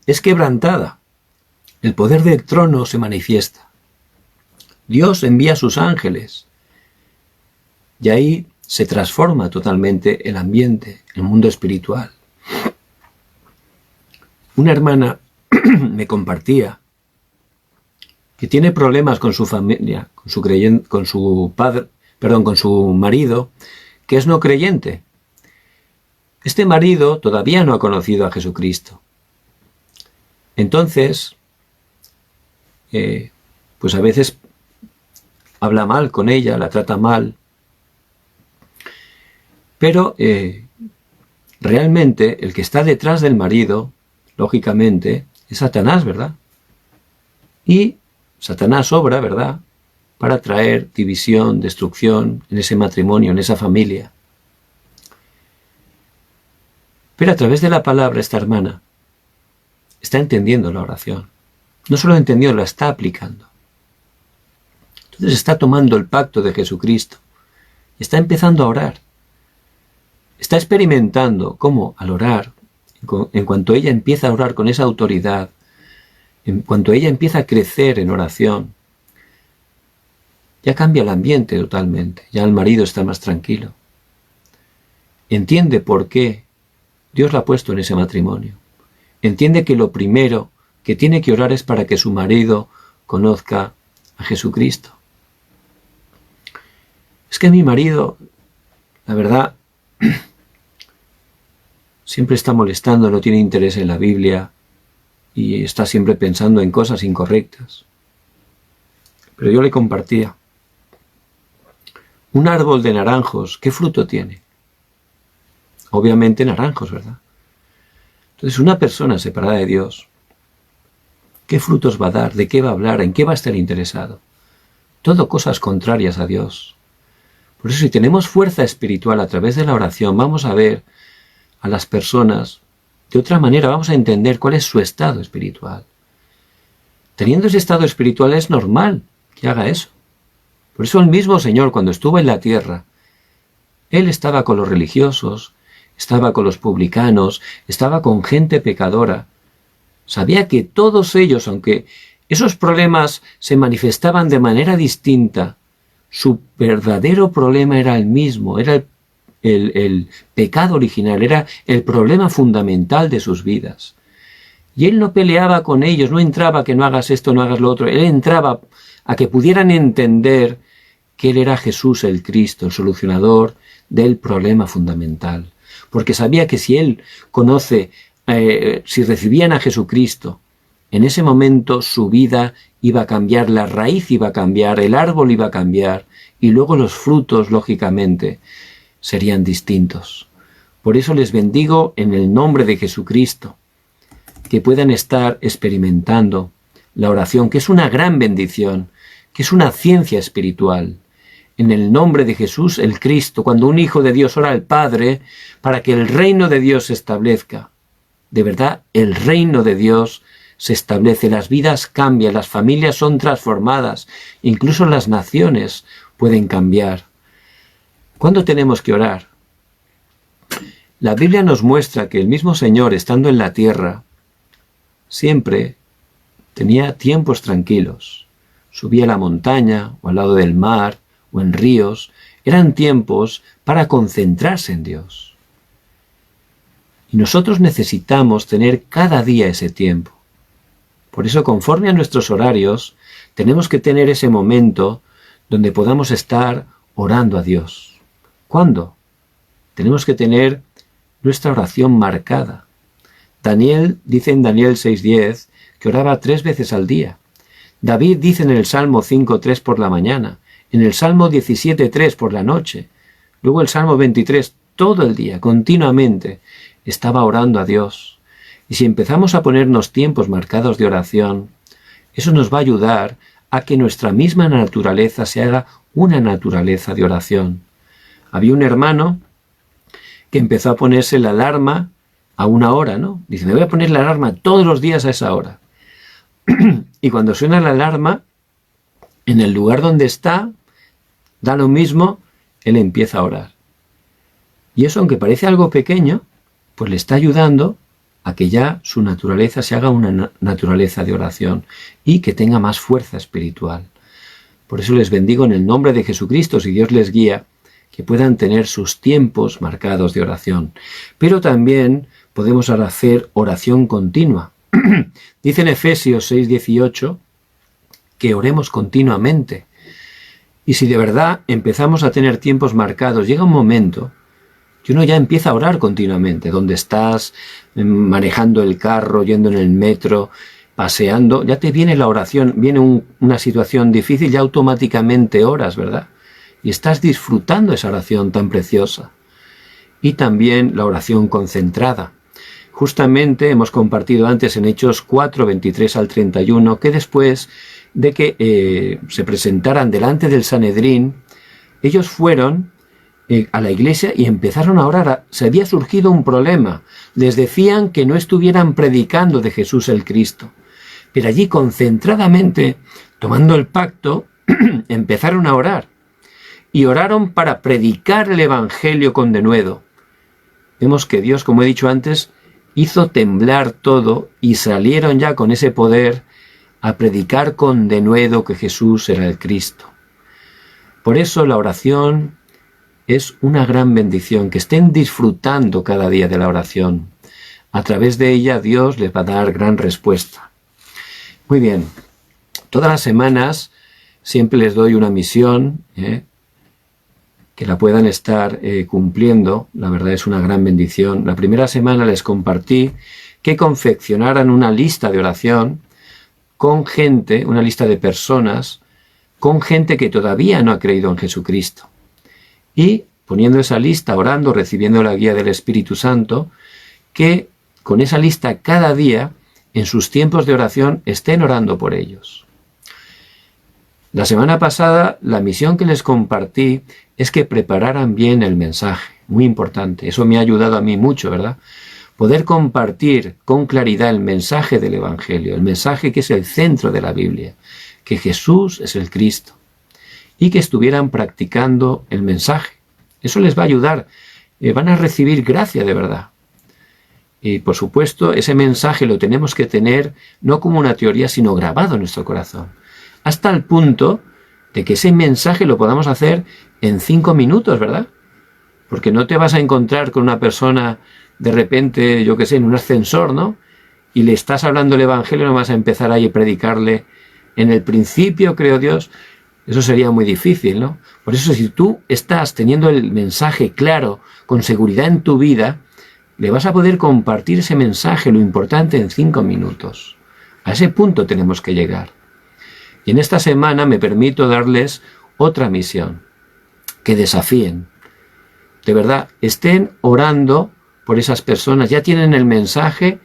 Speaker 1: es quebrantada, el poder del trono se manifiesta. Dios envía a sus ángeles y ahí se transforma totalmente el ambiente, el mundo espiritual. Una hermana me compartía que tiene problemas con su familia, con su marido, que es no creyente. Este marido todavía no ha conocido a Jesucristo. Entonces, pues a veces habla mal con ella, la trata mal. Pero realmente el que está detrás del marido, lógicamente, es Satanás, ¿verdad? Y Satanás obra, ¿verdad?, para traer división, destrucción en ese matrimonio, en esa familia. Pero a través de la palabra esta hermana está entendiendo la oración. No solo entendió, la está aplicando. Entonces está tomando el pacto de Jesucristo. Está empezando a orar. está experimentando cómo al orar, en cuanto ella empieza a orar con esa autoridad, en cuanto ella empieza a crecer en oración, ya cambia el ambiente totalmente, ya el marido está más tranquilo. Entiende por qué Dios la ha puesto en ese matrimonio. Entiende que lo primero que tiene que orar es para que su marido conozca a Jesucristo. Es que mi marido, la verdad, siempre está molestando, no tiene interés en la Biblia y está siempre pensando en cosas incorrectas. Pero yo le compartía: un árbol de naranjos, ¿qué fruto tiene? Obviamente naranjos, ¿verdad? Entonces, una persona separada de Dios, ¿qué frutos va a dar? ¿De qué va a hablar? ¿En qué va a estar interesado? Todo cosas contrarias a Dios. Por eso, si tenemos fuerza espiritual a través de la oración, vamos a ver a las personas de otra manera, vamos a entender cuál es su estado espiritual. Teniendo ese estado espiritual es normal que haga eso. Por eso el mismo Señor, cuando estuvo en la tierra, Él estaba con los religiosos, estaba con los publicanos, estaba con gente pecadora. Sabía que todos ellos, aunque esos problemas se manifestaban de manera distinta, su verdadero problema era el mismo, era el pecado original, era el problema fundamental de sus vidas. Y Él no peleaba con ellos, no entraba a que no hagas esto, no hagas lo otro. Él entraba a que pudieran entender que Él era Jesús el Cristo, el solucionador del problema fundamental. Porque sabía que si Él conoce, si recibían a Jesucristo, en ese momento su vida iba a cambiar, la raíz iba a cambiar, el árbol iba a cambiar, y luego los frutos, lógicamente, serían distintos. Por eso les bendigo en el nombre de Jesucristo, que puedan estar experimentando la oración, que es una gran bendición, que es una ciencia espiritual. En el nombre de Jesús, el Cristo, cuando un hijo de Dios ora al Padre para que el reino de Dios se establezca. De verdad, el reino de Dios se establece, las vidas cambian, las familias son transformadas, incluso las naciones pueden cambiar. ¿Cuándo tenemos que orar? La Biblia nos muestra que el mismo Señor, estando en la tierra, siempre tenía tiempos tranquilos. Subía a la montaña, o al lado del mar, o en ríos. Eran tiempos para concentrarse en Dios. Y nosotros necesitamos tener cada día ese tiempo. Por eso, conforme a nuestros horarios, tenemos que tener ese momento donde podamos estar orando a Dios. ¿Cuándo? Tenemos que tener nuestra oración marcada. Daniel dice en Daniel 6:10 que oraba 3 veces al día. David dice en el Salmo 5:3 por la mañana, en el Salmo 17:3 por la noche, luego el Salmo 23 todo el día, continuamente, estaba orando a Dios. Y si empezamos a ponernos tiempos marcados de oración, eso nos va a ayudar a que nuestra misma naturaleza se haga una naturaleza de oración. Había un hermano que empezó a ponerse la alarma a 1 hora, ¿no? Dice, me voy a poner la alarma todos los días a esa hora. Y cuando suena la alarma, en el lugar donde está, da lo mismo, él empieza a orar. Y eso, aunque parece algo pequeño, pues le está ayudando a que ya su naturaleza se haga una naturaleza de oración y que tenga más fuerza espiritual. Por eso les bendigo en el nombre de Jesucristo, si Dios les guía, que puedan tener sus tiempos marcados de oración. Pero también podemos hacer oración continua. Dice en Efesios 6:18 que oremos continuamente. Y si de verdad empezamos a tener tiempos marcados, llega un momento que uno ya empieza a orar continuamente. Donde estás, manejando el carro, yendo en el metro, paseando, ya te viene la oración, viene una situación difícil, ya automáticamente oras, ¿verdad? Y estás disfrutando esa oración tan preciosa. Y también la oración concentrada. Justamente hemos compartido antes en Hechos 4:23 al 31, que después de que se presentaran delante del Sanedrín, ellos fueron a la iglesia y empezaron a orar. Se había surgido un problema. Les decían que no estuvieran predicando de Jesús el Cristo. Pero allí concentradamente, tomando el pacto, empezaron a orar. Y oraron para predicar el Evangelio con denuedo. vemos que Dios, como he dicho antes, hizo temblar todo y salieron ya con ese poder a predicar con denuedo que Jesús era el Cristo. Por eso la oración es una gran bendición, que estén disfrutando cada día de la oración. A través de ella Dios les va a dar gran respuesta. Muy bien, todas las semanas siempre les doy una misión, que la puedan estar cumpliendo. La verdad es una gran bendición. La primera semana les compartí que confeccionaran una lista de oración con gente, una lista de personas, con gente que todavía no ha creído en Jesucristo. Y poniendo esa lista, orando, recibiendo la guía del Espíritu Santo, que con esa lista cada día, en sus tiempos de oración, estén orando por ellos. La semana pasada, la misión que les compartí es que prepararan bien el mensaje. Muy importante. Eso me ha ayudado a mí mucho, ¿verdad? Poder compartir con claridad el mensaje del Evangelio, el mensaje que es el centro de la Biblia, que Jesús es el Cristo, y que estuvieran practicando el mensaje. Eso les va a ayudar. Van a recibir gracia de verdad. Y por supuesto, ese mensaje lo tenemos que tener no como una teoría, sino grabado en nuestro corazón. Hasta el punto de que ese mensaje lo podamos hacer en 5 minutos, ¿verdad? Porque no te vas a encontrar con una persona de repente, yo qué sé, en un ascensor, ¿no? Y le estás hablando el Evangelio, no vas a empezar ahí a predicarle en el principio, creo Dios. Eso sería muy difícil, ¿no? Por eso, si tú estás teniendo el mensaje claro, con seguridad en tu vida, le vas a poder compartir ese mensaje, lo importante, en 5 minutos. A ese punto tenemos que llegar. Y en esta semana me permito darles otra misión, que desafíen. De verdad, estén orando por esas personas, ya tienen el mensaje,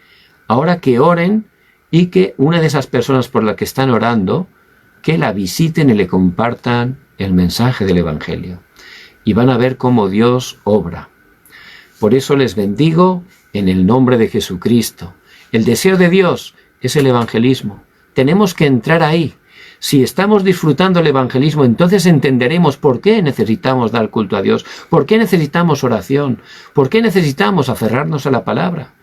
Speaker 1: ahora que oren y que una de esas personas por la que están orando, que la visiten y le compartan el mensaje del Evangelio. Y van a ver cómo Dios obra. Por eso les bendigo en el nombre de Jesucristo. El deseo de Dios es el evangelismo. Tenemos que entrar ahí. Si estamos disfrutando el evangelismo, entonces entenderemos por qué necesitamos dar culto a Dios, por qué necesitamos oración, por qué necesitamos aferrarnos a la palabra.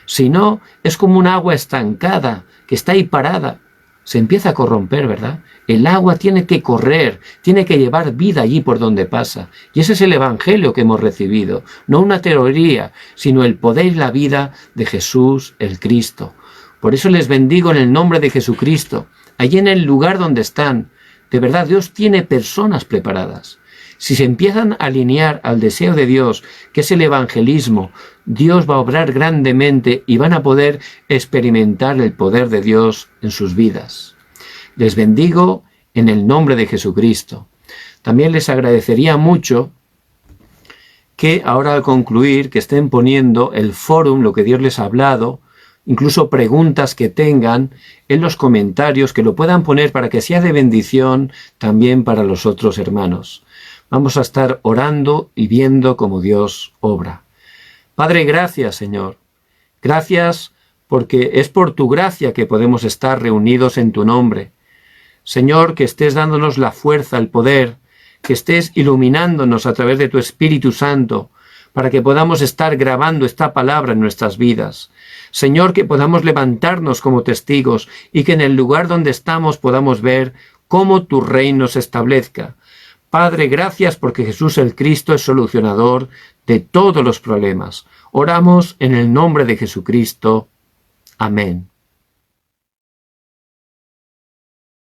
Speaker 1: Si no, es como un agua estancada que está ahí parada. Se empieza a corromper, ¿verdad? El agua tiene que correr, tiene que llevar vida allí por donde pasa. Y ese es el evangelio que hemos recibido. No una teoría, sino el poder y la vida de Jesús, el Cristo. Por eso les bendigo en el nombre de Jesucristo. Allí en el lugar donde están, de verdad, Dios tiene personas preparadas. Si se empiezan a alinear al deseo de Dios, que es el evangelismo, Dios va a obrar grandemente y van a poder experimentar el poder de Dios en sus vidas. Les bendigo en el nombre de Jesucristo. También les agradecería mucho que ahora al concluir, que estén poniendo el fórum, lo que Dios les ha hablado, incluso preguntas que tengan en los comentarios, que lo puedan poner para que sea de bendición también para los otros hermanos. Vamos a estar orando y viendo cómo Dios obra. Padre, gracias, Señor. Gracias porque es por tu gracia que podemos estar reunidos en tu nombre. Señor, que estés dándonos la fuerza, el poder, que estés iluminándonos a través de tu Espíritu Santo, para que podamos estar grabando esta palabra en nuestras vidas. Señor, que podamos levantarnos como testigos y que en el lugar donde estamos podamos ver cómo tu reino se establezca. Padre, gracias porque Jesús el Cristo es solucionador de todos los problemas. Oramos en el nombre de Jesucristo. Amén.